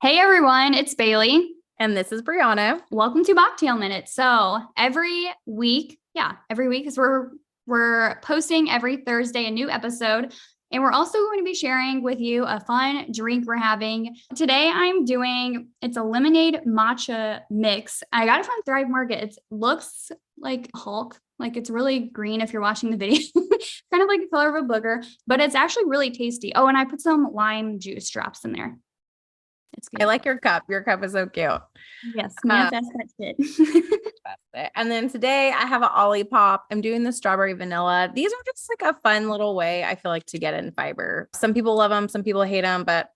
Hey everyone, it's Bailey. And this is Brianna. Welcome to Mocktail Minute. So every week because we're posting every Thursday a new episode. And we're also going to be sharing with you a fun drink we're having. Today it's a lemonade matcha mix. I got it from Thrive Market. It looks like Hulk, like it's really green if you're watching the video, kind of like the color of a booger, but it's actually really tasty. Oh, and I put some lime juice drops in there. It's good. I like your cup. Your cup is so cute. Yes, manifest that shit. And then today I have an Olipop. I'm doing the strawberry vanilla. These are just like a fun little way, I feel like, to get in fiber. Some people love them, some people hate them, but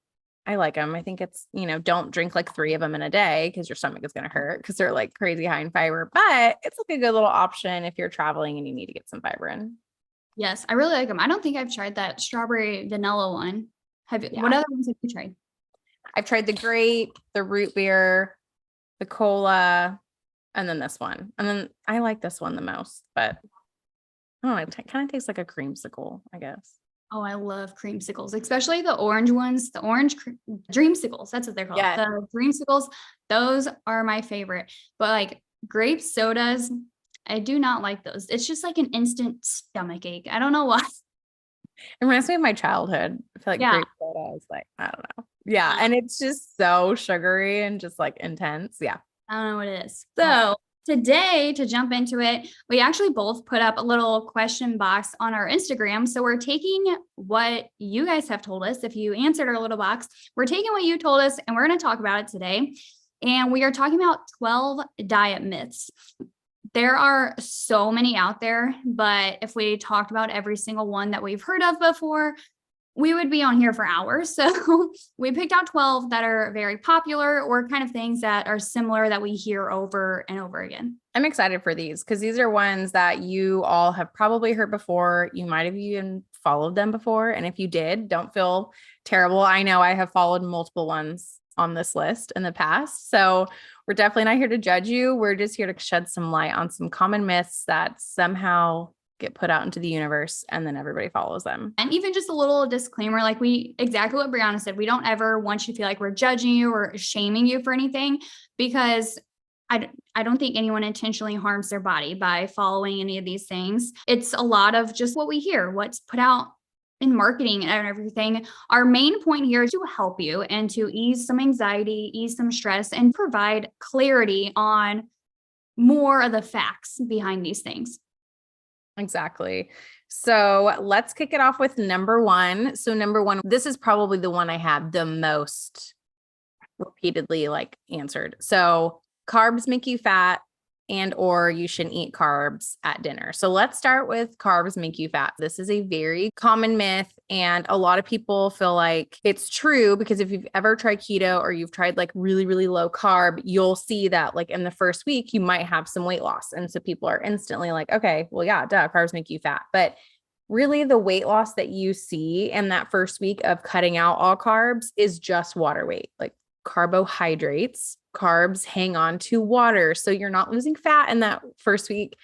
I like them. I think it's, don't drink like 3 of them in a day because your stomach is going to hurt because they're like crazy high in fiber, but it's like a good little option if you're traveling and you need to get some fiber in. Yes, I really like them. I don't think I've tried that strawberry vanilla one. What other ones have you tried? I've tried the grape, the root beer, the cola, and then this one. And then I like this one the most, but I don't know, it kind of tastes like a creamsicle, I guess. Oh, I love creamsicles, especially the orange ones, the orange dreamsicles. That's what they're called. Yeah. The dreamsicles, those are my favorite. But like grape sodas, I do not like those. It's just like an instant stomach ache. I don't know why. It reminds me of my childhood. I feel like grape soda is like, I don't know. Yeah. And it's just so sugary and just like intense. Yeah. I don't know what it is. So today, to jump into it, we actually both put up a little question box on our Instagram. So we're taking what you guys have told us. If you answered our little box, we're taking what you told us and we're going to talk about it today. And we are talking about 12 diet myths. There are so many out there, but if we talked about every single one that we've heard of before, we would be on here for hours. So we picked out 12 that are very popular or kind of things that are similar that we hear over and over again. I'm excited for these because these are ones that you all have probably heard before. You might have even followed them before. And if you did, don't feel terrible. I know I have followed multiple ones on this list in the past. So we're definitely not here to judge you. We're just here to shed some light on some common myths that somehow get put out into the universe and then everybody follows them. And even just a little disclaimer, like exactly what Brianna said, we don't ever want you to feel like we're judging you or shaming you for anything, because I don't think anyone intentionally harms their body by following any of these things. It's a lot of just what we hear, what's put out in marketing and everything. Our main point here is to help you and to ease some anxiety, ease some stress, and provide clarity on more of the facts behind these things. Exactly. So let's kick it off with number 1. So number 1, this is probably the one I have the most repeatedly answered. So carbs make you fat or you shouldn't eat carbs at dinner. So let's start with carbs make you fat. This is a very common myth. And a lot of people feel like it's true because if you've ever tried keto or you've tried really, really low carb, you'll see that in the first week, you might have some weight loss. And so people are instantly like, okay, well, yeah, duh, carbs make you fat. But really the weight loss that you see in that first week of cutting out all carbs is just water weight, carbohydrates. Carbs hang on to water. So you're not losing fat in that first week.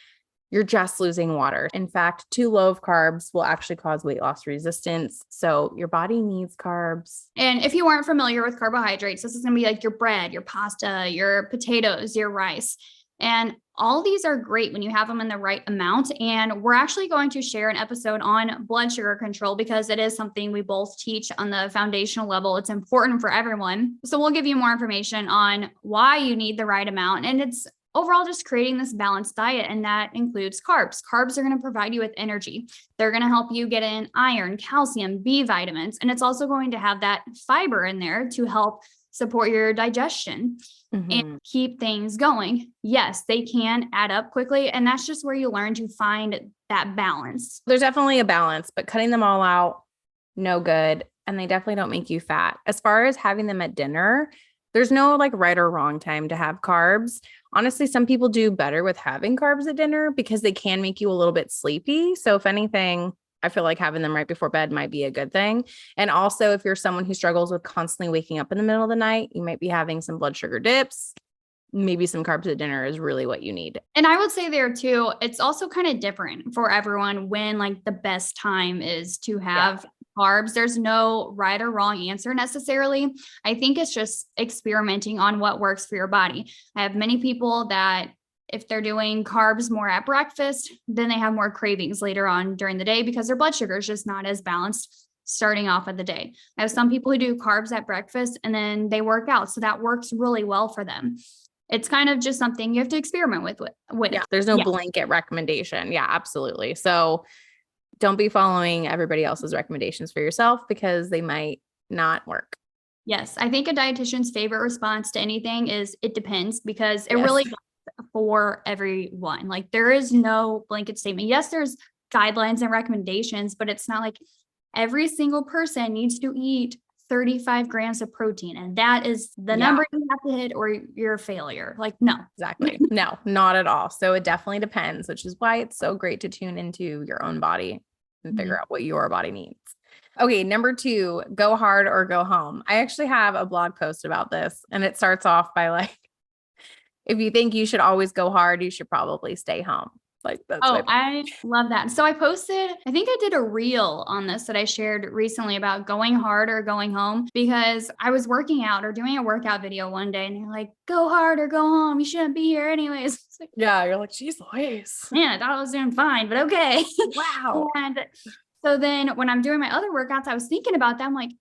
You're just losing water. In fact, too low of carbs will actually cause weight loss resistance. So your body needs carbs. And if you weren't familiar with carbohydrates, this is going to be like your bread, your pasta, your potatoes, your rice. And all these are great when you have them in the right amount. And we're actually going to share an episode on blood sugar control because it is something we both teach on the foundational level. It's important for everyone. So we'll give you more information on why you need the right amount. And it's overall just creating this balanced diet. And that includes carbs. Carbs are going to provide you with energy. They're going to help you get in iron, calcium, B vitamins. And it's also going to have that fiber in there to help support your digestion and keep things going. Yes, they can add up quickly. And that's just where you learn to find that balance. There's definitely a balance, but cutting them all out, no good. And they definitely don't make you fat. As far as having them at dinner, there's no right or wrong time to have carbs. Honestly, some people do better with having carbs at dinner because they can make you a little bit sleepy. So if anything, I feel like having them right before bed might be a good thing. And also, if you're someone who struggles with constantly waking up in the middle of the night, you might be having some blood sugar dips. Maybe some carbs at dinner is really what you need. And I would say there too, it's also kind of different for everyone when the best time is to have carbs. There's no right or wrong answer necessarily. I think it's just experimenting on what works for your body. I have many people that if they're doing carbs more at breakfast, then they have more cravings later on during the day because their blood sugar is just not as balanced starting off of the day. I have some people who do carbs at breakfast and then they work out. So that works really well for them. It's kind of just something you have to experiment with. Yeah, there's no blanket recommendation. Yeah, absolutely. So don't be following everybody else's recommendations for yourself because they might not work. Yes. I think a dietitian's favorite response to anything is it depends because it really for everyone. Like there is no blanket statement. Yes, there's guidelines and recommendations, but it's not like every single person needs to eat 35 grams of protein. And that is the number you have to hit or you're a failure. Like, no. Exactly. No, not at all. So it definitely depends, which is why it's so great to tune into your own body and figure out what your body needs. Okay. Number 2, go hard or go home. I actually have a blog post about this and it starts off by like, if you think you should always go hard, you should probably stay home. Like that's I love that. So I posted, I think I did a reel on this that I shared recently about going hard or going home because I was working out or doing a workout video one day and they're like, go hard or go home. You shouldn't be here anyways. Like, you're like, geez Louise. Man, I thought I was doing fine, but okay. Wow. And so then when I'm doing my other workouts, I was thinking about that. I'm like,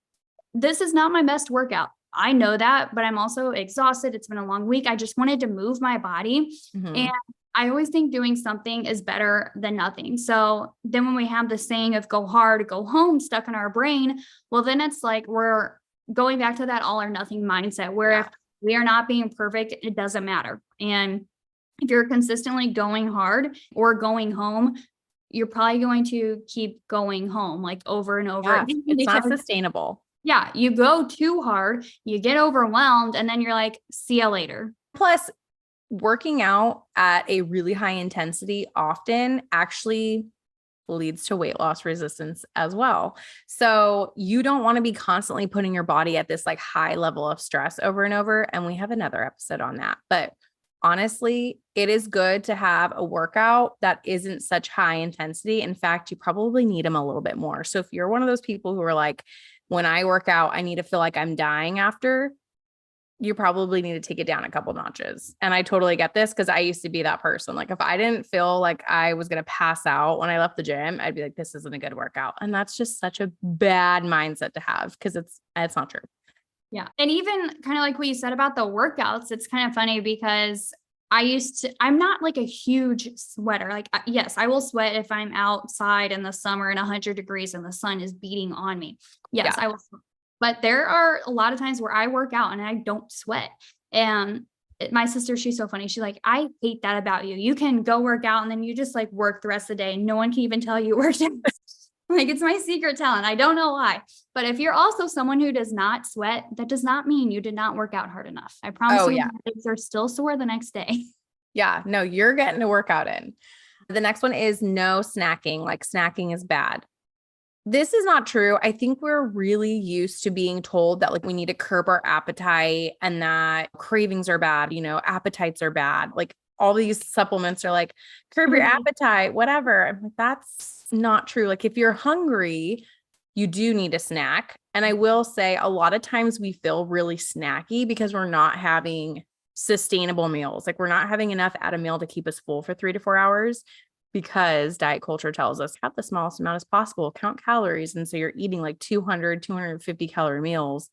this is not my best workout. I know that, but I'm also exhausted. It's been a long week. I just wanted to move my body. And I always think doing something is better than nothing. So then when we have the saying of go hard, go home stuck in our brain, well, then it's like we're going back to that all or nothing mindset where if we are not being perfect, it doesn't matter. And if you're consistently going hard or going home, you're probably going to keep going home like over and over. Yeah, it's not sustainable. Yeah, you go too hard, you get overwhelmed, and then you're like, see you later. Plus, working out at a really high intensity often actually leads to weight loss resistance as well. So you don't want to be constantly putting your body at this like high level of stress over and over. And we have another episode on that. But honestly, it is good to have a workout that isn't such high intensity. In fact, you probably need them a little bit more. So if you're one of those people who are like, when I work out, I need to feel like I'm dying after, you probably need to take it down a couple notches. And I totally get this because I used to be that person. Like if I didn't feel like I was going to pass out when I left the gym, I'd be like, this isn't a good workout. And that's just such a bad mindset to have because it's not true. Yeah. And even kind of like what you said about the workouts, it's kind of funny because I'm not like a huge sweater. Like, yes, I will sweat if I'm outside in the summer and 100 degrees and the sun is beating on me. Yes, I will. But there are a lot of times where I work out and I don't sweat. And my sister, she's so funny. She's like, I hate that about you. You can go work out and then you just like work the rest of the day. No one can even tell you worked out. Like it's my secret talent. I don't know why. But if you're also someone who does not sweat, that does not mean you did not work out hard enough. I promise you, legs are still sore the next day. Yeah, no, you're getting a workout in. The next one is no snacking. Like snacking is bad. This is not true. I think we're really used to being told that like we need to curb our appetite and that cravings are bad, appetites are bad. Like all these supplements are like curb your appetite, whatever. I'm like, that's not true. Like if you're hungry, you do need a snack. And I will say a lot of times we feel really snacky because we're not having sustainable meals. Like we're not having enough at a meal to keep us full for 3 to 4 hours. Because diet culture tells us have the smallest amount as possible, count calories. And so you're eating like 200, 250 calorie meals.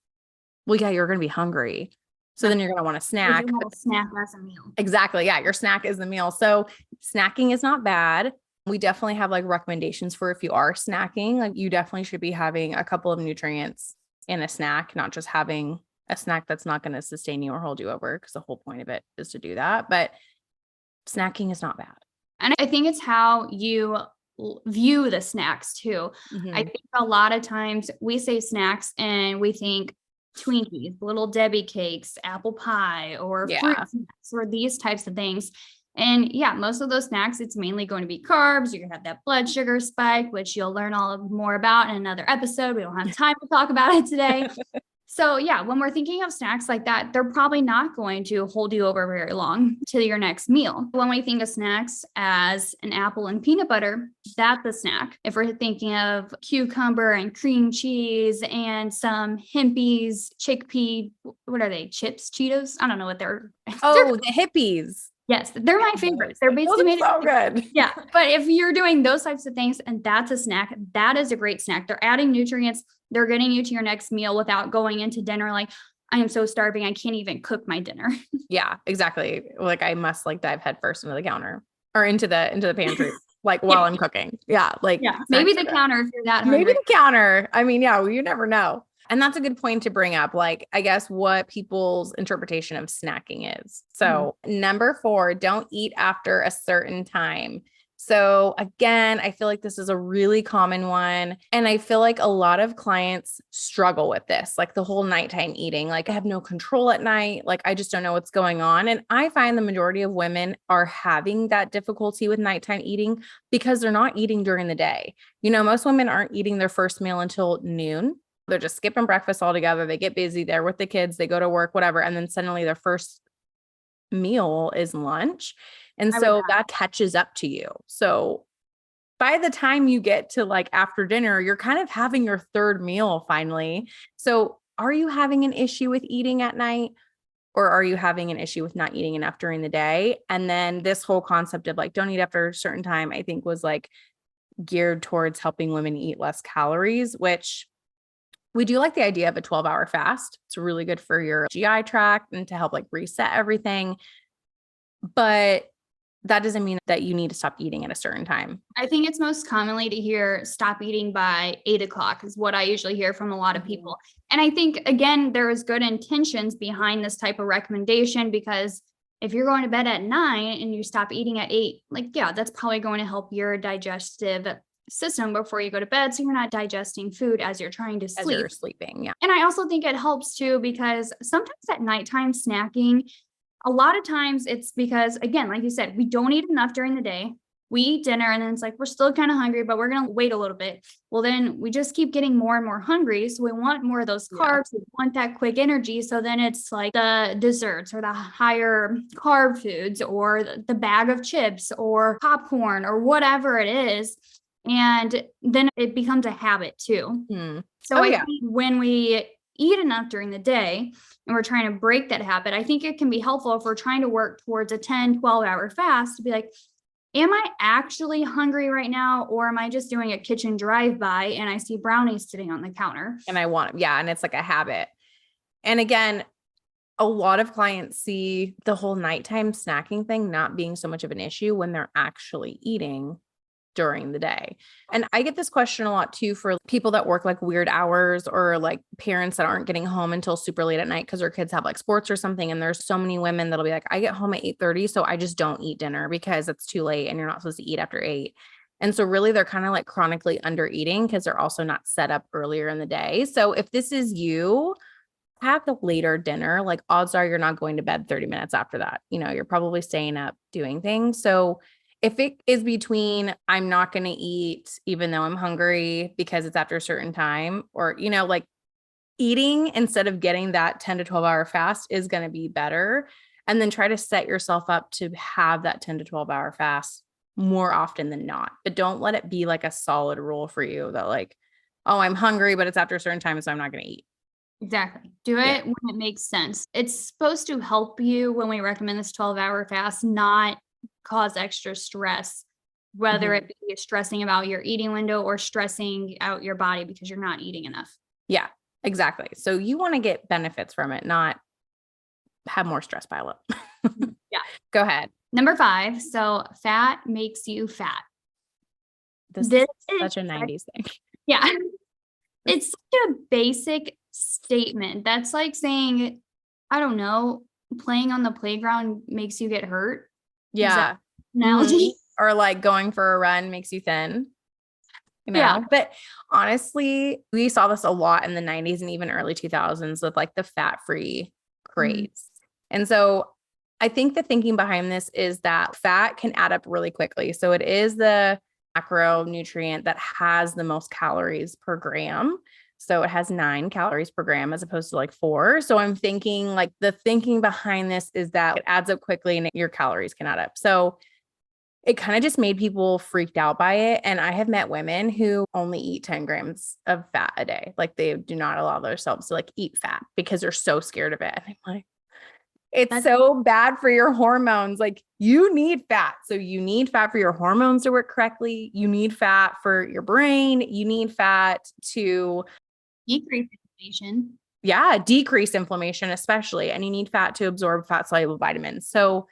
Well, yeah, you're going to be hungry. So then you're going to want to snack. You want a snack as a meal. Exactly. Yeah. Your snack is the meal. So snacking is not bad. We definitely have like recommendations for if you are snacking, like you definitely should be having a couple of nutrients in a snack, not just having a snack that's not going to sustain you or hold you over. Because the whole point of it is to do that. But snacking is not bad. And I think it's how you view the snacks too. I think a lot of times we say snacks and we think Twinkies, little Debbie cakes, apple pie, or fruit snacks, or these types of things. And yeah, most of those snacks, it's mainly going to be carbs. You're going to have that blood sugar spike, which you'll learn all more about in another episode. We don't have time to talk about it today. So yeah, when we're thinking of snacks like that, they're probably not going to hold you over very long to your next meal. When we think of snacks as an apple and peanut butter, that's a snack. If we're thinking of cucumber and cream cheese and some Hempy's chickpea, what are they? Chips, Cheetos? I don't know what they're. Oh, the hippies. Yes, they're my favorites. They're basically made so good. Yeah, but if you're doing those types of things and that's a snack, that is a great snack. They're adding nutrients. They're getting you to your next meal without going into dinner like, I am so starving. I can't even cook my dinner. Yeah, exactly. Like I must like dive headfirst into the counter or into the pantry, like while I'm cooking. Yeah. Like Maybe the counter if you're that hungry. maybe the counter. I mean, yeah, well, you never know. And that's a good point to bring up. Like, I guess what people's interpretation of snacking is. So number 4, don't eat after a certain time. So again, I feel like this is a really common one. And I feel like a lot of clients struggle with this, like the whole nighttime eating. Like I have no control at night. Like I just don't know what's going on. And I find the majority of women are having that difficulty with nighttime eating because they're not eating during the day. You know, most women aren't eating their first meal until noon. They're just skipping breakfast altogether. They get busy. They're with the kids. They go to work, whatever. And then suddenly their first meal is lunch. And so that catches up to you. So by the time you get to like after dinner, you're kind of having your third meal finally. So are you having an issue with eating at night? Or are you having an issue with not eating enough during the day? And then this whole concept of like, don't eat after a certain time, I think was like geared towards helping women eat less calories, which we do like the idea of a 12-hour fast. It's really good for your GI tract and to help like reset everything. But that doesn't mean that you need to stop eating at a certain time. I think it's most commonly to hear stop eating by 8 o'clock is what I usually hear from a lot of people. And I think, again, there is good intentions behind this type of recommendation because if you're going to bed at 9 and you stop eating at 8, like, yeah, that's probably going to help your digestive system before you go to bed. So you're not digesting food as you're trying to sleep. As you're sleeping, yeah. And I also think it helps too, because sometimes at nighttime snacking, a lot of times it's because, again, like you said, we don't eat enough during the day. We eat dinner and then it's like, we're still kind of hungry, but we're going to wait a little bit. Well, then we just keep getting more and more hungry. So we want more of those carbs. We want that quick energy. So then it's like the desserts or the higher carb foods or the bag of chips or popcorn or whatever it is. And then it becomes a habit too. So I think when we eat enough during the day and we're trying to break that habit, I think it can be helpful if we're trying to work towards a 10, 12-hour fast to be like, am I actually hungry right now? Or am I just doing a kitchen drive-by and I see brownies sitting on the counter? And I want, and it's like a habit. And again, a lot of clients see the whole nighttime snacking thing not being so much of an issue when they're actually eating during the day. And I get this question a lot too for people that work like weird hours or like parents that aren't getting home until super late at night because their kids have like sports or something. And there's so many women that'll be like, I get home at 8:30, so I just don't eat dinner because it's too late and you're not supposed to eat after 8. And so really they're kind of like chronically under eating because they're also not set up earlier in the day. So if this is you, have the later dinner, like odds are you're not going to bed 30 minutes after that. You know, you're probably staying up doing things. So if it is between I'm not going to eat even though I'm hungry because it's after a certain time, or, you know, like eating instead of getting that 10 to 12-hour fast is going to be better. And then try to set yourself up to have that 10 to 12-hour fast more often than not. But don't let it be like a solid rule for you that like, oh, I'm hungry, but it's after a certain time, so I'm not going to eat. Exactly. Do it when it makes sense. It's supposed to help you when we recommend this 12-hour fast, not cause extra stress, whether it be stressing about your eating window or stressing out your body because you're not eating enough. Yeah, exactly. So you want to get benefits from it, not have more stress pile up. Go ahead. Number 5. So fat makes you fat. This is such a 90s thing. Yeah. It's such a basic statement. That's like saying, I don't know, playing on the playground makes you get hurt. Yeah. Analogy. Or like going for a run makes you thin. You know? But honestly, we saw this a lot in the 90s and even early 2000s with like the fat-free craze. And so I think the thinking behind this is that fat can add up really quickly. So it is the macronutrient that has the most calories per gram. So it has 9 calories per gram as opposed to like 4. So I'm thinking like the thinking behind this is that it adds up quickly and your calories can add up. So it kind of just made people freaked out by it. And I have met women who only eat 10 grams of fat a day. Like they do not allow themselves to like eat fat because they're so scared of it. And I'm like, it's so bad for your hormones. Like you need fat. So you need fat for your hormones to work correctly. You need fat for your brain. You need fat to decrease inflammation. Yeah, decrease inflammation, especially. And you need fat to absorb fat soluble vitamins. So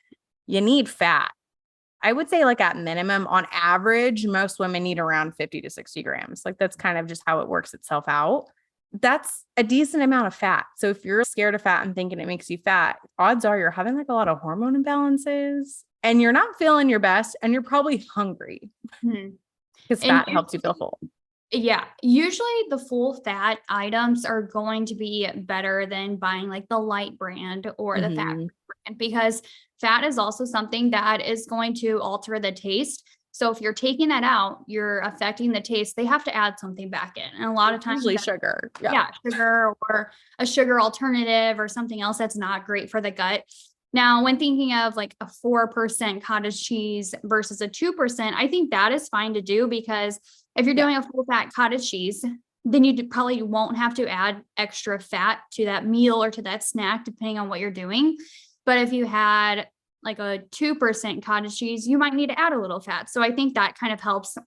you need fat. I would say like at minimum, on average, most women need around 50 to 60 grams. Like that's kind of just how it works itself out. That's a decent amount of fat. So if you're scared of fat and thinking it makes you fat, odds are you're having like a lot of hormone imbalances and you're not feeling your best and you're probably hungry because fat helps you feel full. Yeah, usually the full fat items are going to be better than buying like the light brand or the fat brand, because fat is also something that is going to alter the taste. So if you're taking that out, you're affecting the taste. They have to add something back in. And a lot of times usually sugar. Yeah, sugar or a sugar alternative or something else that's not great for the gut. Now, when thinking of like a 4% cottage cheese versus a 2%, I think that is fine to do, because if you're doing a full fat cottage cheese, then you probably won't have to add extra fat to that meal or to that snack, depending on what you're doing. But if you had like a 2% cottage cheese, you might need to add a little fat. So I think that kind of helps,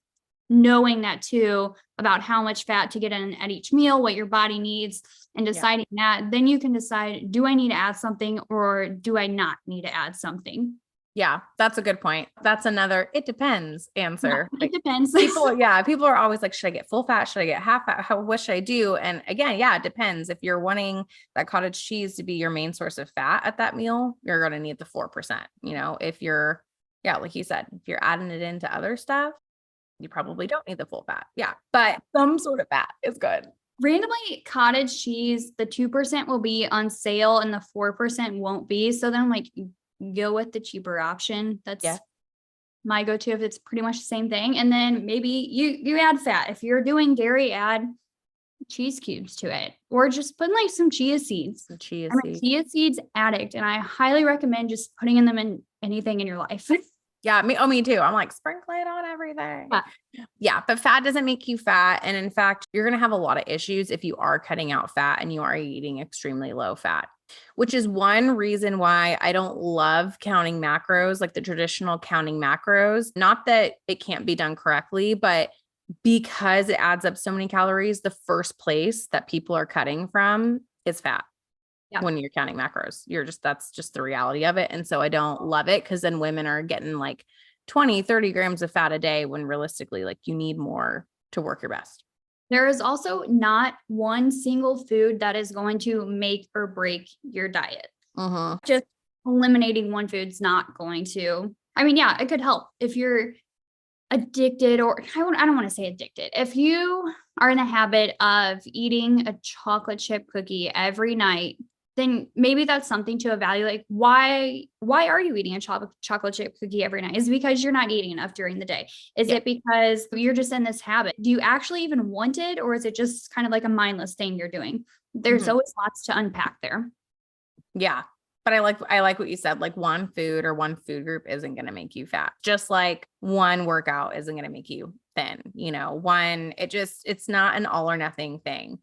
knowing that too, about how much fat to get in at each meal, what your body needs, and deciding that, then you can decide, do I need to add something or do I not need to add something? Yeah, that's a good point. That's another, it depends answer. Yeah, it depends. People are always like, should I get full fat? Should I get half fat? What should I do? And again, yeah, it depends. If you're wanting that cottage cheese to be your main source of fat at that meal, you're going to need the 4%. You know, if you're, like you said, if you're adding it into other stuff, you probably don't need the full fat. Yeah, but some sort of fat is good. Randomly, cottage cheese, the 2% will be on sale and the 4% won't be. So then like go with the cheaper option. That's my go-to if it's pretty much the same thing. And then maybe you add fat. If you're doing dairy, add cheese cubes to it, or just put like some chia seeds. I'm a chia seeds addict, and I highly recommend just putting them in anything in your life. Yeah, me too. I'm like, sprinkle it on everything. Yeah, but fat doesn't make you fat. And in fact, you're going to have a lot of issues if you are cutting out fat and you are eating extremely low fat, which is one reason why I don't love counting macros, like the traditional counting macros. Not that it can't be done correctly, but because it adds up so many calories, the first place that people are cutting from is fat. When you're counting macros, that's just the reality of it. And so I don't love it, because then women are getting like 20, 30 grams of fat a day, when realistically, like you need more to work your best. There is also not one single food that is going to make or break your diet. Just eliminating one food's not going to. I mean, yeah, it could help if you're addicted, or I don't want to say addicted. If you are in the habit of eating a chocolate chip cookie every night, then maybe that's something to evaluate. Why are you eating a chocolate chip cookie every night? Is it because you're not eating enough during the day? Is it because you're just in this habit? Do you actually even want it? Or is it just kind of like a mindless thing you're doing? There's always lots to unpack there. Yeah. But I like what you said, like one food or one food group isn't going to make you fat. Just like one workout isn't going to make you thin, it's not an all or nothing thing.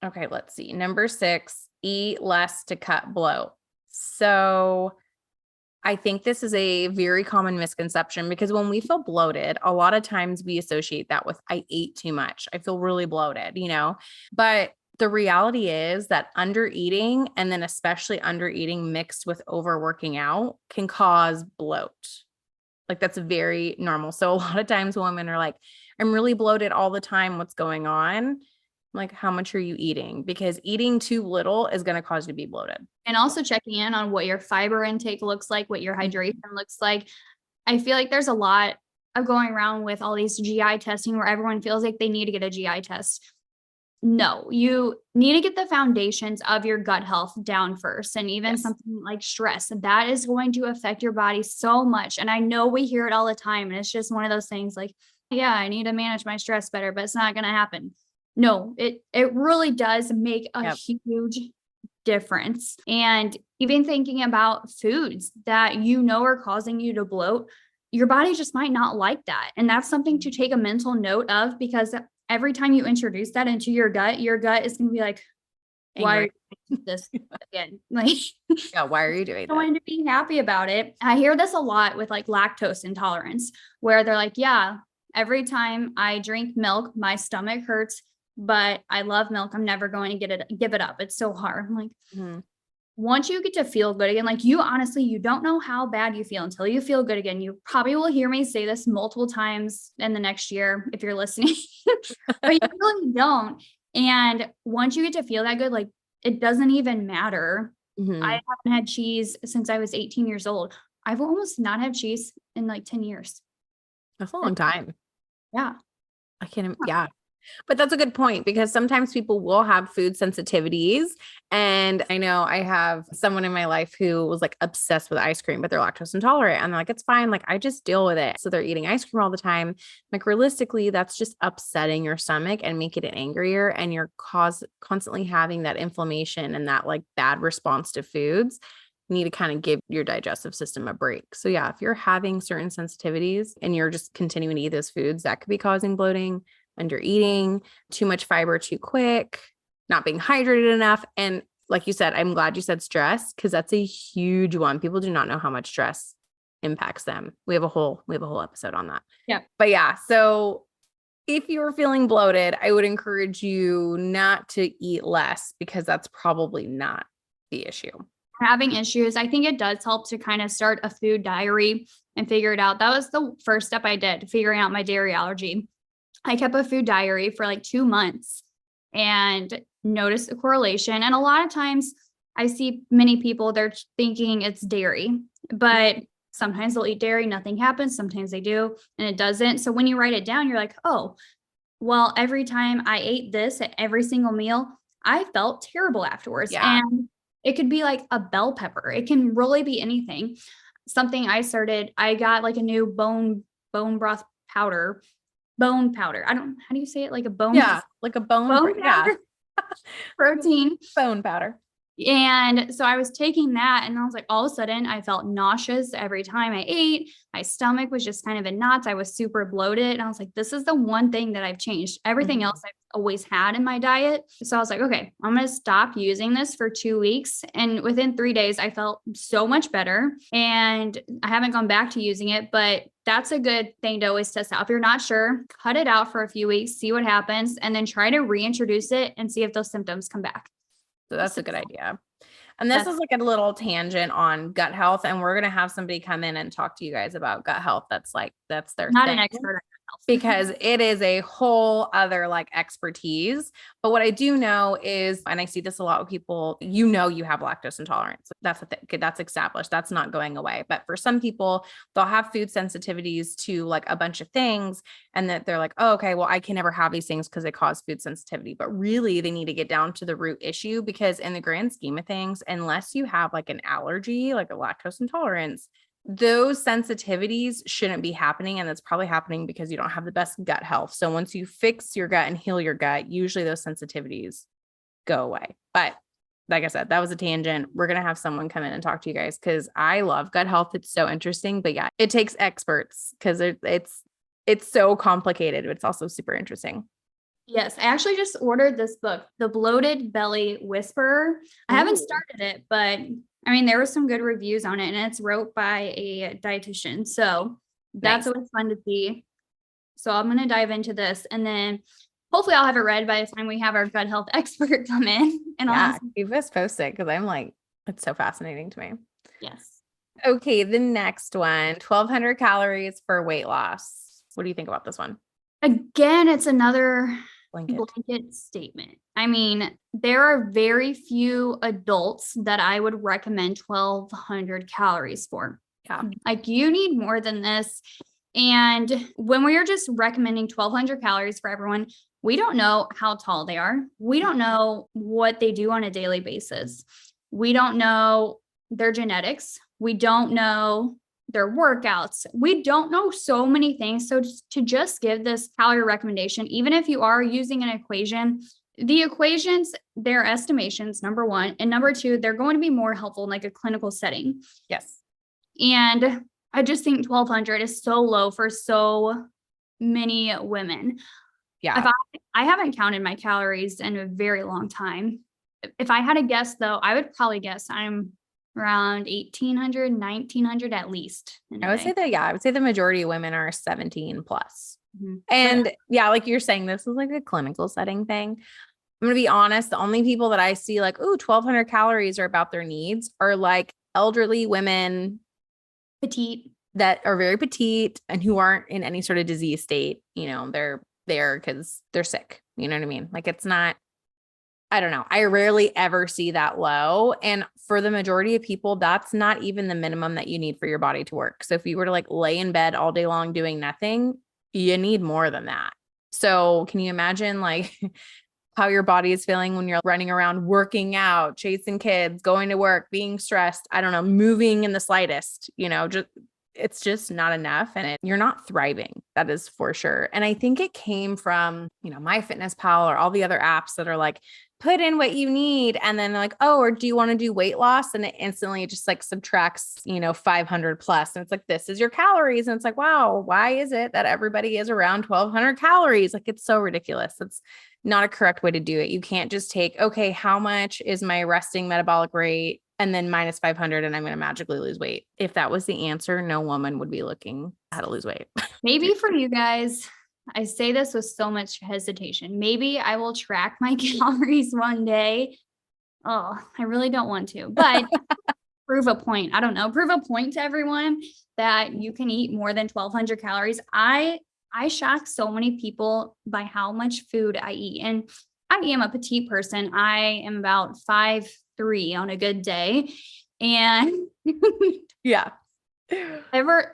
Okay, let's see. Number 6, eat less to cut bloat. So I think this is a very common misconception, because when we feel bloated, a lot of times we associate that with, I ate too much. I feel really bloated, but the reality is that undereating, and then especially undereating mixed with overworking out, can cause bloat. Like that's very normal. So a lot of times women are like, I'm really bloated all the time. What's going on? Like, how much are you eating? Because eating too little is going to cause you to be bloated. And also checking in on what your fiber intake looks like, what your hydration looks like. I feel like there's a lot of going around with all these GI testing where everyone feels like they need to get a GI test. No, you need to get the foundations of your gut health down first. And even something like stress, that is going to affect your body so much. And I know we hear it all the time. And it's just one of those things like, yeah, I need to manage my stress better, but it's not going to happen. No, it really does make a Yep. huge difference. And even thinking about foods that are causing you to bloat, your body just might not like that. And that's something to take a mental note of, because every time you introduce that into your gut is going to be like, why are Angry. you doing this again? Like, Yeah. Why are you doing that? going to be happy about it. I hear this a lot with like lactose intolerance, where they're like, yeah, every time I drink milk, my stomach hurts, but I love milk. I'm never going to give it up. It's so hard. I'm like, Mhm. once you get to feel good again, like, you honestly, you don't know how bad you feel until you feel good again. You probably will hear me say this multiple times in the next year if you're listening, but you really don't. And once you get to feel that good, like, it doesn't even matter. I Mhm. haven't had cheese since I was 18 years old. I've almost not had cheese in like 10 years. That's a long time. Yeah. I can't, yeah. But that's a good point, because sometimes people will have food sensitivities. And I know I have someone in my life who was like obsessed with ice cream, but they're lactose intolerant. And they're like, it's fine. Like, I just deal with it. So they're eating ice cream all the time. Like, realistically, that's just upsetting your stomach and making it angrier. And you're constantly having that inflammation and that like bad response to foods. You need to kind of give your digestive system a break. So yeah, if you're having certain sensitivities and you're just continuing to eat those foods, that could be causing bloating, under eating, too much fiber too quick, not being hydrated enough. And like you said, I'm glad you said stress, because that's a huge one. People do not know how much stress impacts them. We have a whole episode on that. Yeah. But yeah, so if you're feeling bloated, I would encourage you not to eat less, because that's probably not the issue. Having issues, I think it does help to kind of start a food diary and figure it out. That was the first step I did, figuring out my dairy allergy. I kept a food diary for like 2 months and noticed a correlation. And a lot of times I see many people, they're thinking it's dairy, but sometimes they'll eat dairy, nothing happens. Sometimes they do, and it doesn't. So when you write it down, you're like, oh, well, every time I ate this at every single meal, I felt terrible afterwards. Yeah. And it could be like a bell pepper. It can really be anything. Something I got like a new bone broth powder, bone powder. I don't, how do you say it? Like a Yeah. Like a bone. bone Yeah. powder protein. Bone powder. And so I was taking that, and I was like, all of a sudden I felt nauseous every time I ate. My stomach was just kind of in knots. I was super bloated. And I was like, this is the one thing that I've changed. Everything Mhm. else I've always had in my diet. So I was like, okay, I'm going to stop using this for 2 weeks. And within 3 days, I felt so much better. And I haven't gone back to using it, but that's a good thing to always test out. If you're not sure, cut it out for a few weeks, see what happens, and then try to reintroduce it and see if those symptoms come back. So that's a good idea. And this That's is like a little tangent on gut health. And we're going to have somebody come in and talk to you guys about gut health. That's their not thing. an expert. Because it is a whole other like expertise. But what I do know is, and I see this a lot with people, you have lactose intolerance. That's a thing. That's established. That's not going away. But for some people, they'll have food sensitivities to like a bunch of things, and that they're like, oh, okay, well, I can never have these things because they cause food sensitivity. But really, they need to get down to the root issue, because in the grand scheme of things, unless you have like an allergy, like a lactose intolerance, those sensitivities shouldn't be happening. And that's probably happening because you don't have the best gut health. So once you fix your gut and heal your gut, usually those sensitivities go away. But like I said, that was a tangent. We're going to have someone come in and talk to you guys, because I love gut health. It's so interesting. But yeah, it takes experts, because it's so complicated, but it's also super interesting. Yes, I actually just ordered this book, The Bloated Belly Whisperer. I haven't started it, but I mean, there were some good reviews on it, and it's wrote by a dietitian. So that's Nice. always fun to see. So I'm going to dive into this, and then hopefully I'll have it read by the time we have our gut health expert come in. And Yeah, keep us posted, because I'm like, it's so fascinating to me. yes. Okay, the next one, 1,200 calories for weight loss. What do you think about this one? Again, it's another Blanket. statement. I mean, there are very few adults that I would recommend 1,200 calories for. Yeah. Like, you need more than this. And when we are just recommending 1,200 calories for everyone, we don't know how tall they are. We don't know what they do on a daily basis. We don't know their genetics. We don't know their workouts. We don't know so many things. So to just give this calorie recommendation, even if you are using an equation, the equations, they're estimations, number one. And number two, they're going to be more helpful in like a clinical setting. Yes. And I just think 1200 is so low for so many women. Yeah. If I haven't counted my calories in a very long time. If I had a guess though, I would probably guess I'm around 1800, 1900 at least. I would say that, yeah, I would say the majority of women are 17 plus. Mm-hmm. And yeah, like you're saying, this is like a clinical setting thing. I'm going to be honest. The only people that I see like, ooh, 1200 calories are about their needs are like elderly women, Petite, that are very petite and who aren't in any sort of disease state. You know, they're there because they're sick. You know what I mean? Like it's not, I don't know. I rarely ever see that low. And for the majority of people, that's not even the minimum that you need for your body to work. So if you were to like lay in bed all day long doing nothing, you need more than that. So can you imagine like how your body is feeling when you're running around, working out, chasing kids, going to work, being stressed, I don't know, moving in the slightest, you know, just it's just not enough and you're not thriving. That is for sure. And I think it came from, you know, MyFitnessPal or all the other apps that are like, put in what you need. And then like, oh, or do you want to do weight loss? And it instantly just like subtracts, you know, 500 plus. And it's like, this is your calories. And it's like, wow, why is it that everybody is around 1200 calories? Like, it's so ridiculous. It's not a correct way to do it. You can't just take, okay, how much is my resting metabolic rate? And then minus 500 and I'm going to magically lose weight. If that was the answer, no woman would be looking how to lose weight. maybe for you guys, I say this with so much hesitation. Maybe I will track my calories one day. Oh, I really don't want to, but prove a point. I don't know, prove a point to everyone that you can eat more than 1200 calories. I shock so many people by how much food I eat. And I am a petite person. I am about 5'3" on a good day. And yeah.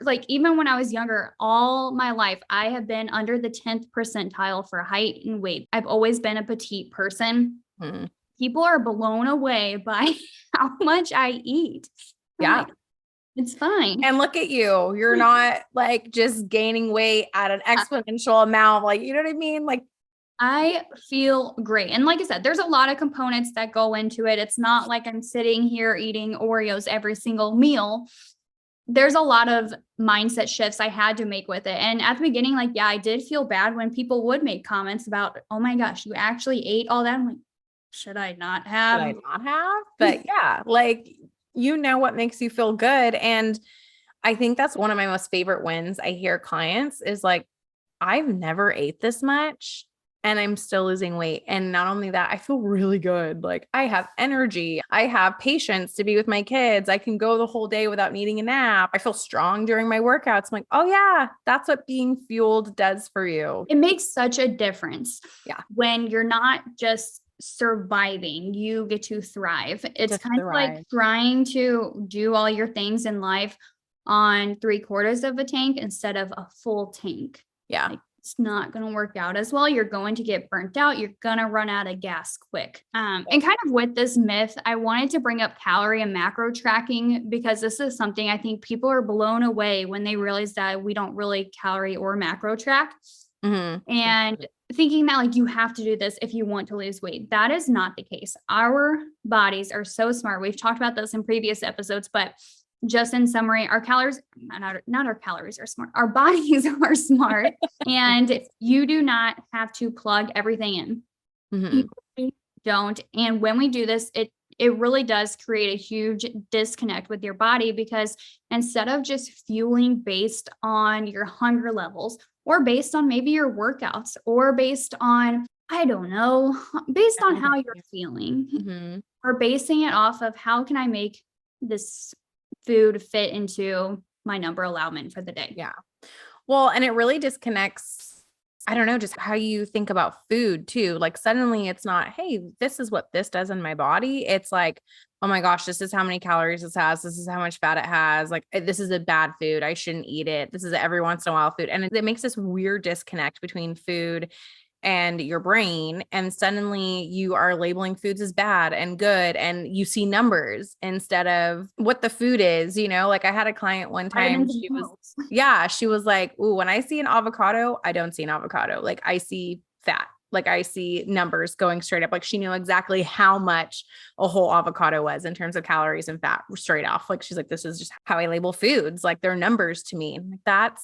like even when I was younger, all my life, I have been under the 10th percentile for height and weight. I've always been a petite person. Mm-hmm. People are blown away by how much I eat. Yeah. Like, it's fine. And look at you. You're not like just gaining weight at an exponential amount. Like, you know what I mean? Like, I feel great. And like I said, there's a lot of components that go into it. It's not like I'm sitting here eating Oreos every single meal. There's a lot of mindset shifts I had to make with it. And at the beginning, like, yeah, I did feel bad when people would make comments about, oh my gosh, you actually ate all that. I'm like, should I not have? should I not have? But yeah, like, you know what makes you feel good. And I think that's one of my most favorite wins I hear clients is like, I've never ate this much and I'm still losing weight. And not only that, I feel really good. Like I have energy. I have patience to be with my kids. I can go the whole day without needing a nap. I feel strong during my workouts. I'm like, oh yeah, that's what being fueled does for you. It makes such a difference. Yeah. When you're not just surviving, you get to thrive. It's Just kind of like trying to do all your things in life on 3/4 of a tank instead of a full tank. Yeah. Like, it's not going to work out as well. You're going to get burnt out. You're going to run out of gas quick. And kind of with this myth, I wanted to bring up calorie and macro tracking because this is something I think people are blown away when they realize that we don't really calorie or macro track. Mm-hmm. And thinking that like you have to do this if you want to lose weight. That is not the case. Our bodies are so smart. We've talked about this in previous episodes, but just in summary, our calories, not our calories are smart. Our bodies are smart and you do not have to plug everything in. Mm-hmm. You really don't. And when we do this, it really does create a huge disconnect with your body because instead of just fueling based on your hunger levels or based on maybe your workouts or based on, I don't know, based on how you're feeling, Mm-hmm. or basing it off of how can I make this food fit into my number allowance for the day. Yeah. Well, and it really disconnects, I don't know, just how you think about food too. Like suddenly it's not, hey, this is what this does in my body. It's like, oh my gosh, this is how many calories this has. This is how much fat it has. Like this is a bad food. I shouldn't eat it. This is every once in a while food. And it makes this weird disconnect between food and your brain, and suddenly you are labeling foods as bad and good, and you see numbers instead of what the food is. Like I had a client one time, she was like, ooh, when I see an avocado, I don't see an avocado. Like I see fat. Like I see numbers going straight up. Like she knew exactly how much a whole avocado was in terms of calories and fat straight off. Like she's like, this is just how I label foods. Like they're numbers to me. Like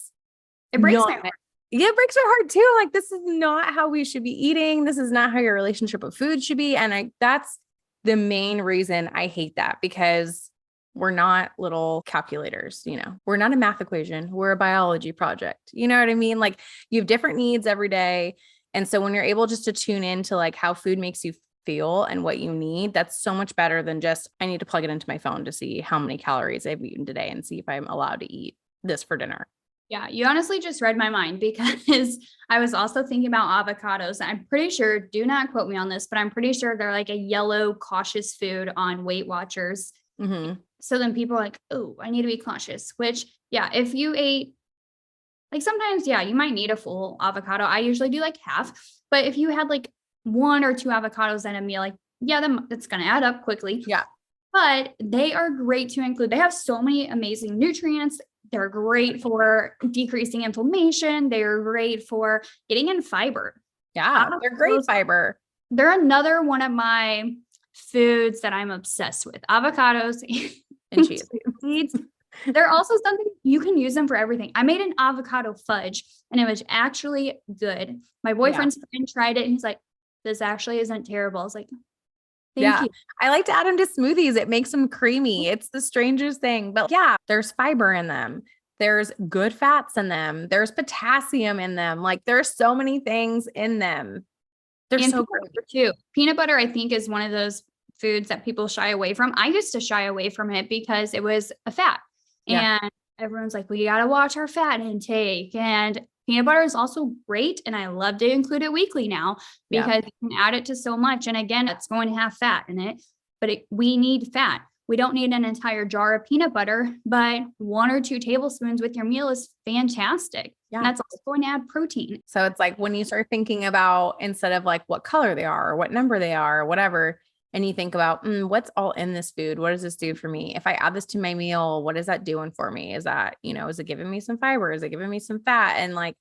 it breaks my heart. Yeah, it breaks my heart too. Like this is not how we should be eating. This is not how your relationship with food should be. And that's the main reason I hate that, because we're not little calculators, we're not a math equation. We're a biology project. You know what I mean? Like you have different needs every day. And so when you're able just to tune into like how food makes you feel and what you need, that's so much better than just, I need to plug it into my phone to see how many calories I've eaten today and see if I'm allowed to eat this for dinner. Yeah, you honestly just read my mind, because I was also thinking about avocados. I'm pretty sure, do not quote me on this, but I'm pretty sure they're like a yellow cautious food on Weight Watchers. Mm-hmm. So then people are like, oh, I need to be cautious, which, yeah, if you ate, like sometimes, yeah, you might need a full avocado. I usually do like half, but if you had like 1 or 2 avocados in a meal, like, yeah, that's going to add up quickly. Yeah. But they are great to include. They have so many amazing nutrients. They're great for decreasing inflammation. They're great for getting in fiber. Yeah, they're great fiber. They're another one of my foods that I'm obsessed with. Avocados and cheese. Seeds. They're also something you can use them for everything. I made an avocado fudge and it was actually good. My boyfriend's friend tried it and he's like, this actually isn't terrible. I was like, thank you. I like to add them to smoothies. It makes them creamy. It's the strangest thing, but yeah, there's fiber in them. There's good fats in them. There's potassium in them. Like there's so many things in them. They're so great too. Peanut butter, I think, is one of those foods that people shy away from. I used to shy away from it because it was a fat. Yeah. And everyone's like, we got to watch our fat intake. And peanut butter is also great. And I love to include it weekly now because you can add it to so much. And again, it's going to have fat in it, but we need fat. We don't need an entire jar of peanut butter, but 1 or 2 tablespoons with your meal is fantastic. Yeah. And that's also going to add protein. So it's like when you start thinking about, instead of like what color they are or what number they are or whatever, and you think about what's all in this food? What does this do for me? If I add this to my meal, what is that doing for me? Is that, is it giving me some fiber? Is it giving me some fat? And like,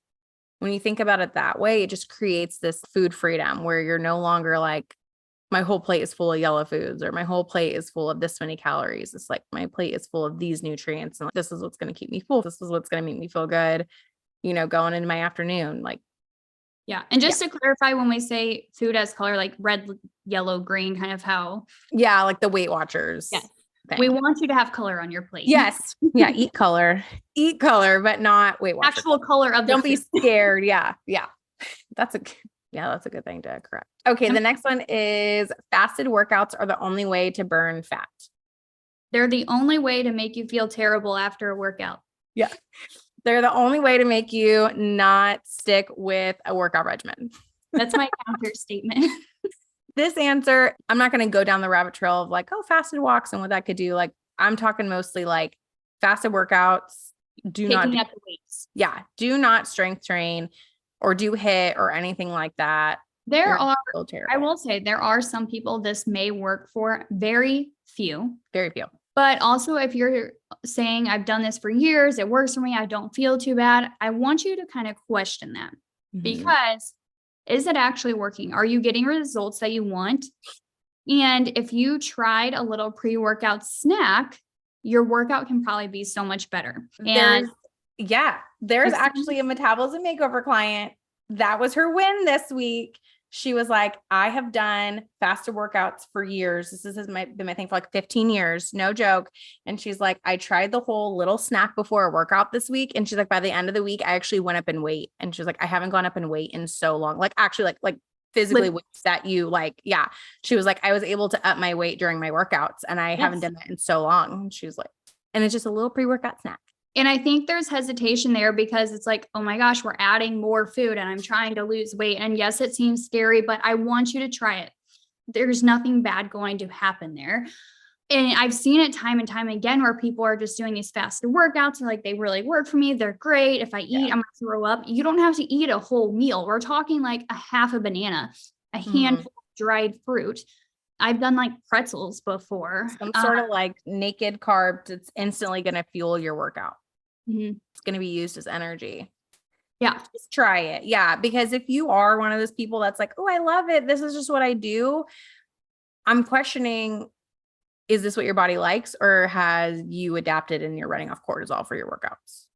when you think about it that way, it just creates this food freedom where you're no longer like, my whole plate is full of yellow foods, or my whole plate is full of this many calories. It's like, my plate is full of these nutrients. And like, this is what's going to keep me full. This is what's going to make me feel good, going into my afternoon. Like, yeah. And just to clarify, when we say food has color, like red, yellow, green, kind of how. Yeah. Like the Weight Watchers. Yes. We want you to have color on your plate. Yes. Yeah. Eat color, but not Weight Watchers. Actual color of the Don't be scared. Yeah. Yeah. That's a good thing to correct. Okay. The next one is fasted workouts are the only way to burn fat. They're the only way to make you feel terrible after a workout. Yeah. They're the only way to make you not stick with a workout regimen. That's my counter statement. This answer, I'm not going to go down the rabbit trail of like, fasted walks and what that could do. Like, I'm talking mostly like fasted workouts. Do not the weights. Yeah. Do not strength train or do HIIT or anything like that. I will say there are some people this may work for, very few. But also, if you're saying, I've done this for years, it works for me, I don't feel too bad, I want you to kind of question that. Mm-hmm. Because is it actually working? Are you getting results that you want? And if you tried a little pre-workout snack, your workout can probably be so much better. There's actually a metabolism makeover client. That was her win this week. She was like, I have done fasted workouts for years. This has been my thing for like 15 years. No joke. And she's like, I tried the whole little snack before a workout this week. And she's like, by the end of the week, I actually went up in weight. And she's like, I haven't gone up in weight in so long. Like actually like physically weights that you like. Yeah. She was like, I was able to up my weight during my workouts and I haven't done that in so long. And she was like, and it's just a little pre-workout snack. And I think there's hesitation there because it's like, oh my gosh, we're adding more food and I'm trying to lose weight. And yes, it seems scary, but I want you to try it. There's nothing bad going to happen there. And I've seen it time and time again where people are just doing these faster workouts and like they really work for me. They're great. If I eat, I'm gonna throw up. You don't have to eat a whole meal. We're talking like a half a banana, a handful of dried fruit. I've done like pretzels before. Some sort of like naked carbs. It's instantly going to fuel your workout. It's going to be used as energy. Yeah. Just try it. Yeah. Because if you are one of those people that's like, oh, I love it, this is just what I do, I'm questioning, is this what your body likes, or has you adapted and you're running off cortisol for your workouts?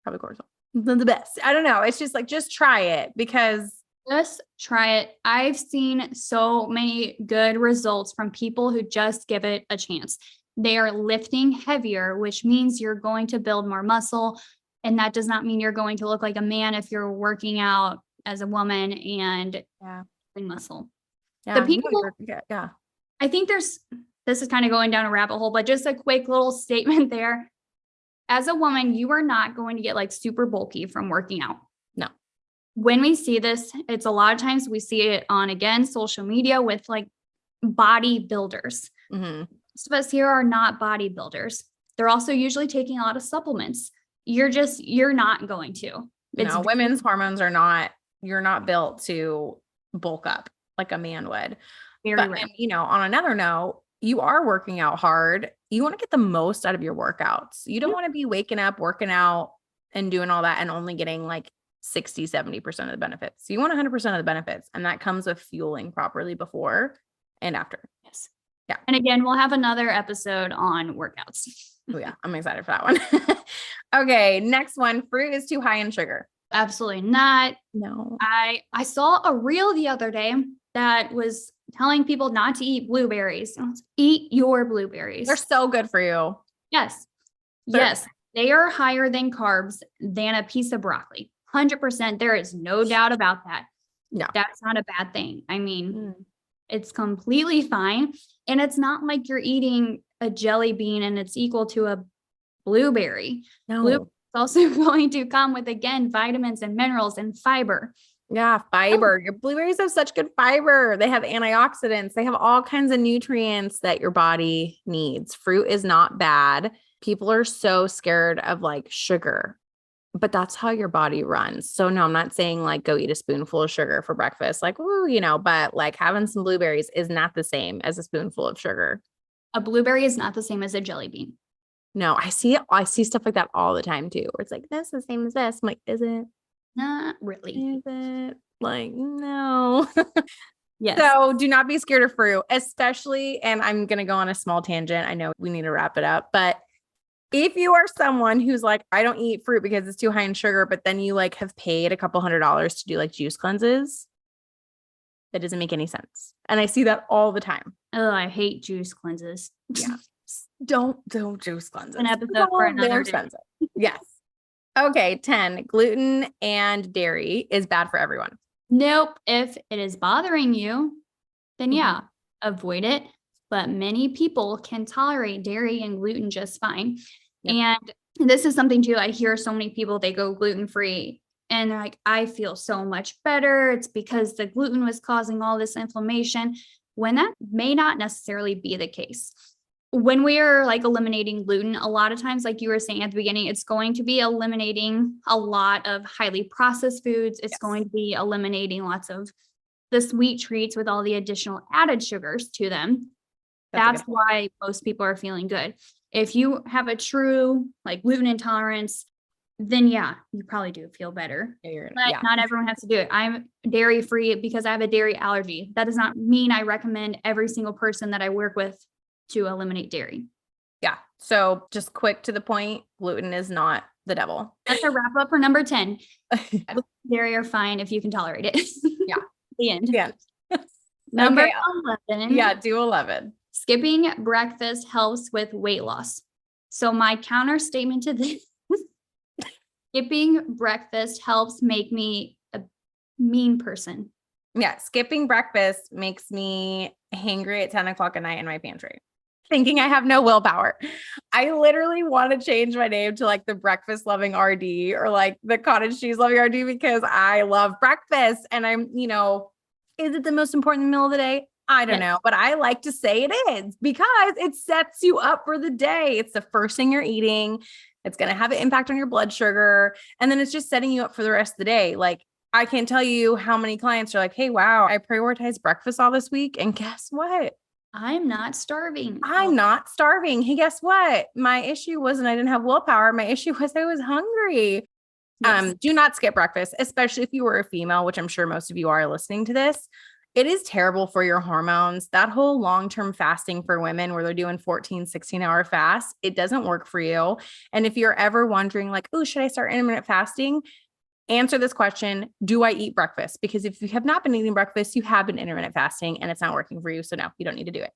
Probably cortisol. The best. I don't know. It's just like, just try it, because just try it. I've seen so many good results from people who just give it a chance. They are lifting heavier, which means you're going to build more muscle. And that does not mean you're going to look like a man if you're working out as a woman and building muscle. Yeah. The people, yeah. I think this is kind of going down a rabbit hole, but just a quick little statement there. As a woman, you are not going to get like super bulky from working out. No. When we see this, it's a lot of times we see it on, again, social media with like bodybuilders. Most of us here are not bodybuilders. They're also usually taking a lot of supplements. You're not going to. No, women's hormones are not, you're not built to bulk up like a man would. But, and, you know, on another note, you are working out hard. You want to get the most out of your workouts. You don't want to be waking up, working out and doing all that and only getting like 60, 70% of the benefits. You want 100% of the benefits. And that comes with fueling properly before and after. Yes. Yeah. And again, we'll have another episode on workouts. Oh yeah. I'm excited for that one. Okay. Next one. Fruit is too high in sugar. Absolutely not. No. I saw a reel the other day that was telling people not to eat blueberries. Eat your blueberries. They're so good for you. Yes. Yes. They are higher than carbs than a piece of broccoli. 100%. There is no doubt about that. No. That's not a bad thing. I mean, it's completely fine. And it's not like you're eating a jelly bean and it's equal to a blueberry. No. Blueberry is also going to come with, again, vitamins and minerals and fiber. Yeah, fiber. Your blueberries have such good fiber. They have antioxidants. They have all kinds of nutrients that your body needs. Fruit is not bad. People are so scared of like sugar, but that's how your body runs. So no, I'm not saying like go eat a spoonful of sugar for breakfast, like, woo, you know, but like having some blueberries is not the same as a spoonful of sugar. A blueberry is not the same as a jelly bean. No, I see stuff like that all the time too, where it's like, this is the same as this. I'm like, is it? Not really. Is it? Like, no. Yes. So do not be scared of fruit, especially, and I'm going to go on a small tangent. I know we need to wrap it up, but if you are someone who's like, I don't eat fruit because it's too high in sugar, but then you like have paid a couple $100s to do like juice cleanses, that doesn't make any sense. And I see that all the time. Oh, I hate juice cleanses. Yeah. Don't juice cleanses. An episode for another day. Yes. Okay. 10, gluten and dairy is bad for everyone. Nope. If it is bothering you, then avoid it. But many people can tolerate dairy and gluten just fine. Yep. And this is something too, I hear so many people, they go gluten-free and they're like, I feel so much better. It's because the gluten was causing all this inflammation, when that may not necessarily be the case. When we are like eliminating gluten, a lot of times, like you were saying at the beginning, it's going to be eliminating a lot of highly processed foods. It's going to be eliminating lots of the sweet treats with all the additional added sugars to them. That's why most people are feeling good. If you have a true like gluten intolerance, then you probably do feel better. But not everyone has to do it. I'm dairy free because I have a dairy allergy. That does not mean I recommend every single person that I work with to eliminate dairy. Yeah. So just quick to the point, gluten is not the devil. That's a wrap up for number 10. Dairy are fine if you can tolerate it. Yeah. The end. Yeah. Number 11. Yeah, do 11. Skipping breakfast helps with weight loss. So my counter statement to this, skipping breakfast helps make me a mean person. Yeah. Skipping breakfast makes me hangry at 10 o'clock at night in my pantry, thinking I have no willpower. I literally want to change my name to like the breakfast loving RD or like the cottage cheese loving RD because I love breakfast. And I'm, is it the most important meal of the day? I don't know, but I like to say it is because it sets you up for the day. It's the first thing you're eating. It's going to have an impact on your blood sugar. And then it's just setting you up for the rest of the day. Like, I can't tell you how many clients are like, hey, wow, I prioritized breakfast all this week. And guess what? I'm not starving. I'm not starving. Hey, guess what? My issue wasn't I didn't have willpower. My issue was I was hungry. Yes. Do not skip breakfast, especially if you were a female, which I'm sure most of you are listening to this. It is terrible for your hormones. That whole long-term fasting for women where they're doing 14, 16-hour fasts, it doesn't work for you. And if you're ever wondering like, oh, should I start intermittent fasting? Answer this question. Do I eat breakfast? Because if you have not been eating breakfast, you have been intermittent fasting and it's not working for you. So no, you don't need to do it.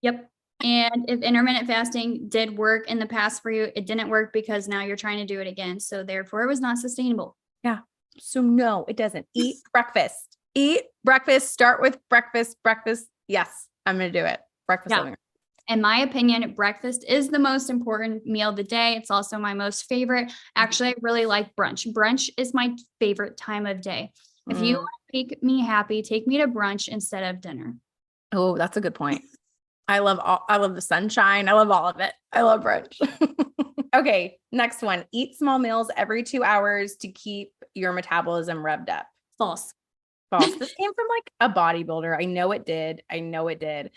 Yep. And if intermittent fasting did work in the past for you, it didn't work because now you're trying to do it again. So therefore it was not sustainable. Yeah. So no, it doesn't. Eat breakfast. Eat breakfast. Start with breakfast. Breakfast. Yes, I'm going to do it. Breakfast. Yeah. In my opinion, breakfast is the most important meal of the day. It's also my most favorite. Actually, I really like brunch. Brunch is my favorite time of day. If you want to make me happy, take me to brunch instead of dinner. Oh, that's a good point. I love the sunshine. I love all of it. I love brunch. Okay, next one. Eat small meals every 2 hours to keep your metabolism revved up. False. False. This came from like a bodybuilder. I know it did.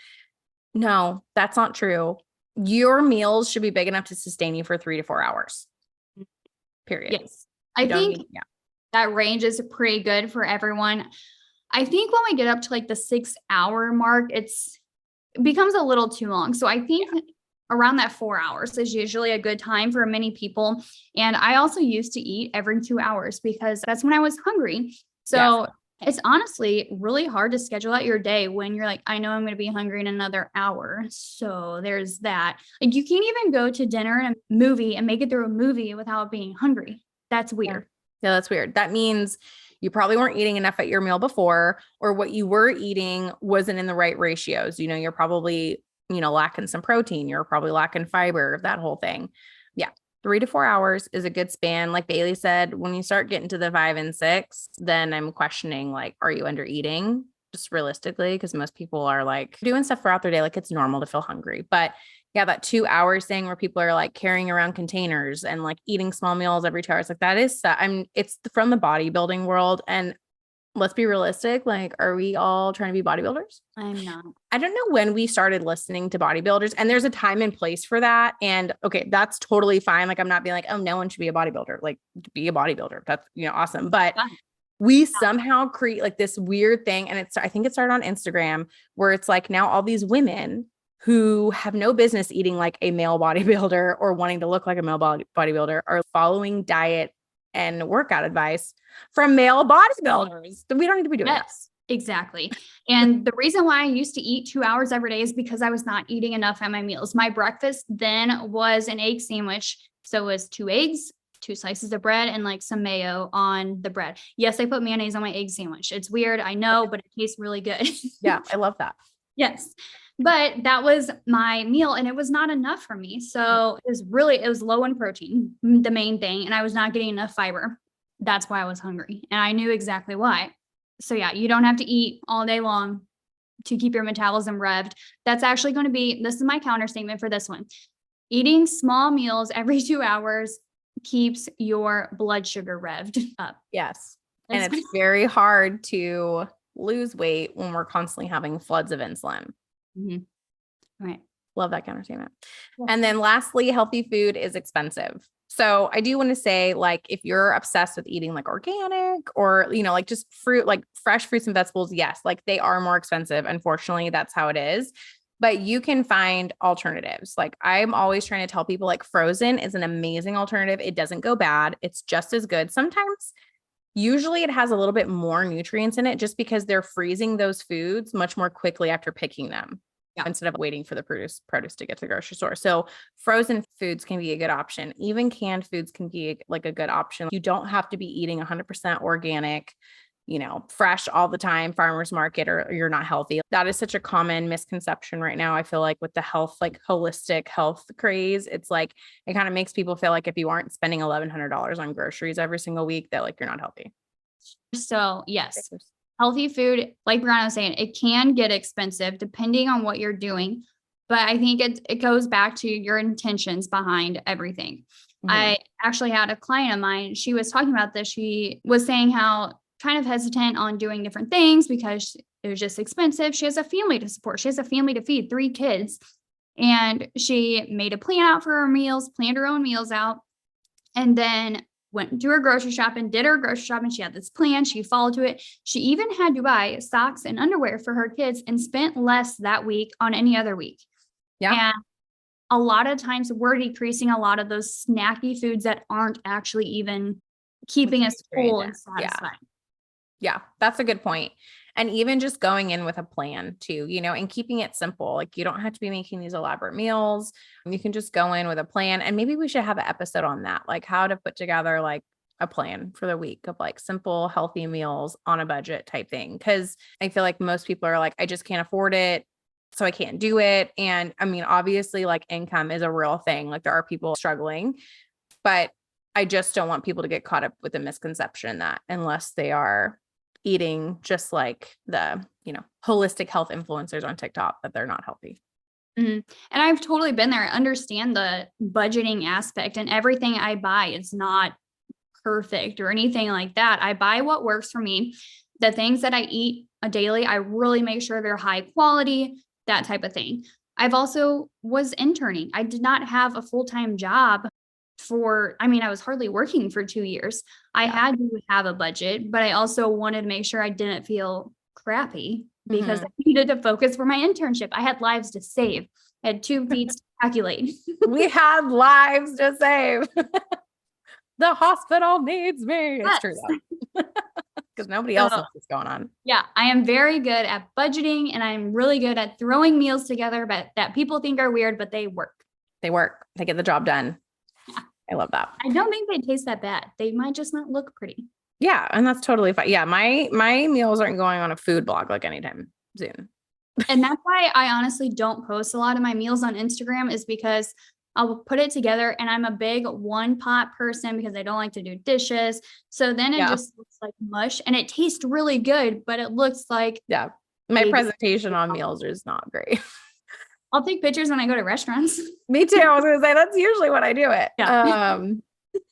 No, that's not true. Your meals should be big enough to sustain you for 3 to 4 hours. Period. Yes. I think that range is pretty good for everyone. I think when we get up to like the 6-hour mark, it becomes a little too long. So I think around that 4 hours is usually a good time for many people. And I also used to eat every 2 hours because that's when I was hungry. So it's honestly really hard to schedule out your day when you're like, I know I'm going to be hungry in another hour. So there's that. Like you can't even go to dinner and a movie and make it through a movie without being hungry. That's weird. Yeah, that's weird. That means you probably weren't eating enough at your meal before, or what you were eating wasn't in the right ratios. You know, you're probably, lacking some protein. You're probably lacking fiber, that whole thing. Yeah. 3 to 4 hours is a good span. Like Bailey said, when you start getting to the 5 and 6, then I'm questioning, like, are you under eating? Just realistically, because most people are like doing stuff throughout their day. Like it's normal to feel hungry, but yeah, that 2 hours thing where people are like carrying around containers and like eating small meals every 2 hours, like that is, it's from the bodybuilding world. And let's be realistic. Like, are we all trying to be bodybuilders? I'm not. I don't know when we started listening to bodybuilders, and there's a time and place for that. And okay, that's totally fine. Like, I'm not being like, oh, no one should be a bodybuilder. Like, be a bodybuilder. That's, awesome. But we somehow create like this weird thing. And I think it started on Instagram where it's like now all these women who have no business eating like a male bodybuilder or wanting to look like a male bodybuilder are following diet and workout advice from male bodybuilders. We don't need to be doing that. Exactly. And the reason why I used to eat 2 hours every day is because I was not eating enough at my meals. My breakfast then was an egg sandwich. So it was 2 eggs, 2 slices of bread, and like some mayo on the bread. Yes, I put mayonnaise on my egg sandwich. It's weird, I know, but it tastes really good. Yeah, I love that. Yes. But that was my meal and it was not enough for me. So it was low in protein, the main thing. And I was not getting enough fiber. That's why I was hungry. And I knew exactly why. So yeah, you don't have to eat all day long to keep your metabolism revved. That's actually going to be, this is my counter statement for this one. Eating small meals every 2 hours keeps your blood sugar revved up. Yes. And it's very hard to lose weight when we're constantly having floods of insulin. Mm-hmm. Right. Love that counter statement. Yeah. And then lastly, healthy food is expensive. So I do want to say, like, if you're obsessed with eating like organic or, like just fruit, like fresh fruits and vegetables, yes, like they are more expensive. Unfortunately, that's how it is. But you can find alternatives. Like I'm always trying to tell people like frozen is an amazing alternative. It doesn't go bad. It's just as good. Usually it has a little bit more nutrients in it just because they're freezing those foods much more quickly after picking them. Instead of waiting for the produce to get to the grocery store. So frozen foods can be a good option. Even canned foods can be like a good option. You don't have to be eating 100% organic, fresh all the time, farmer's market, or you're not healthy. That is such a common misconception right now. I feel like with the health, like holistic health craze, it's like, it kind of makes people feel like if you aren't spending $1,100 on groceries every single week, that like you're not healthy. So yes, healthy food, like Brianna was saying, it can get expensive depending on what you're doing. But I think it goes back to your intentions behind everything. I actually had a client of mine. She was talking about this. She was saying how kind of hesitant on doing different things because it was just expensive. She has a family to support. She has a family to feed, 3 kids. And she made a plan out for her meals, planned her own meals out, and then went to her grocery shop and did her grocery shopping. She had this plan. She followed to it. She even had to buy socks and underwear for her kids and spent less that week on any other week. Yeah. And a lot of times we're decreasing a lot of those snacky foods that aren't actually even keeping us full and satisfied. Yeah, that's a good point. And even just going in with a plan too, and keeping it simple. Like you don't have to be making these elaborate meals. You can just go in with a plan. And maybe we should have an episode on that, like how to put together like a plan for the week of like simple, healthy meals on a budget type thing. Cause I feel like most people are like, I just can't afford it, so I can't do it. And I mean, obviously like income is a real thing. Like there are people struggling, but I just don't want people to get caught up with the misconception that unless they are eating just like the, holistic health influencers on TikTok, that they're not healthy. And I've totally been there. I understand the budgeting aspect, and everything I buy is not perfect or anything like that. I buy what works for me. The things that I eat daily, I really make sure they're high quality, that type of thing. I've also was interning. I did not have a full-time job I was hardly working for 2 years. I had to have a budget, but I also wanted to make sure I didn't feel crappy because I needed to focus for my internship. I had lives to save. I had 2 feet to calculate. We had lives to save. The hospital needs me. It's true though. Because nobody else knows what's going on. Yeah, I am very good at budgeting, and I'm really good at throwing meals together, but that people think are weird, but they work. They work. They get the job done. Yeah. I love that. I don't think they taste that bad. They might just not look pretty. Yeah, and that's totally fine. Yeah, my meals aren't going on a food blog like anytime soon. And that's why I honestly don't post a lot of my meals on Instagram, is because I'll put it together, and I'm a big one pot person because I don't like to do dishes. So then it just looks like mush, and it tastes really good, but it looks like my presentation on meals is not great. I'll take pictures when I go to restaurants. Me too. I was going to say that's usually when I do it. Yeah.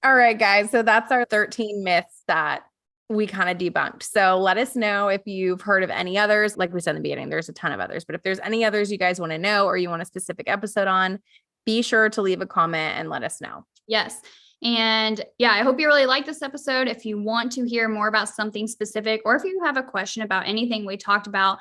All right, guys. So that's our 13 myths that we kind of debunked. So let us know if you've heard of any others. Like we said in the beginning, there's a ton of others, but if there's any others you guys want to know or you want a specific episode on, be sure to leave a comment and let us know. Yes. And yeah, I hope you really like this episode. If you want to hear more about something specific, or if you have a question about anything we talked about,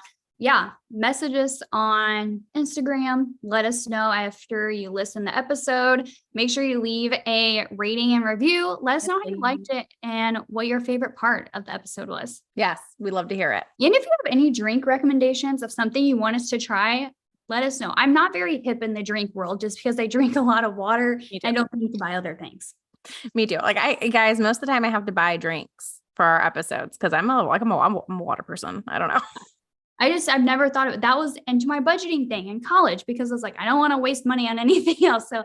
message us on Instagram. Let us know after you listen to the episode. Make sure you leave a rating and review. Let us know how you liked it and what your favorite part of the episode was. Yes, we'd love to hear it. And if you have any drink recommendations of something you want us to try, let us know. I'm not very hip in the drink world just because I drink a lot of water. I don't need to buy other things. Me too. Like guys, most of the time I have to buy drinks for our episodes because I'm a water person. I don't know. I've never thought of it. That was into my budgeting thing in college because I was like, I don't want to waste money on anything else. So,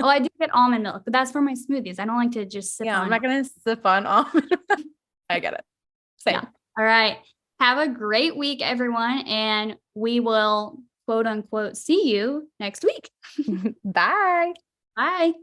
I do get almond milk, but that's for my smoothies. I don't like to just sip on. I'm not going to sip on almond. I get it. Same. Yeah. All right. Have a great week, everyone. And we will quote unquote see you next week. Bye. Bye.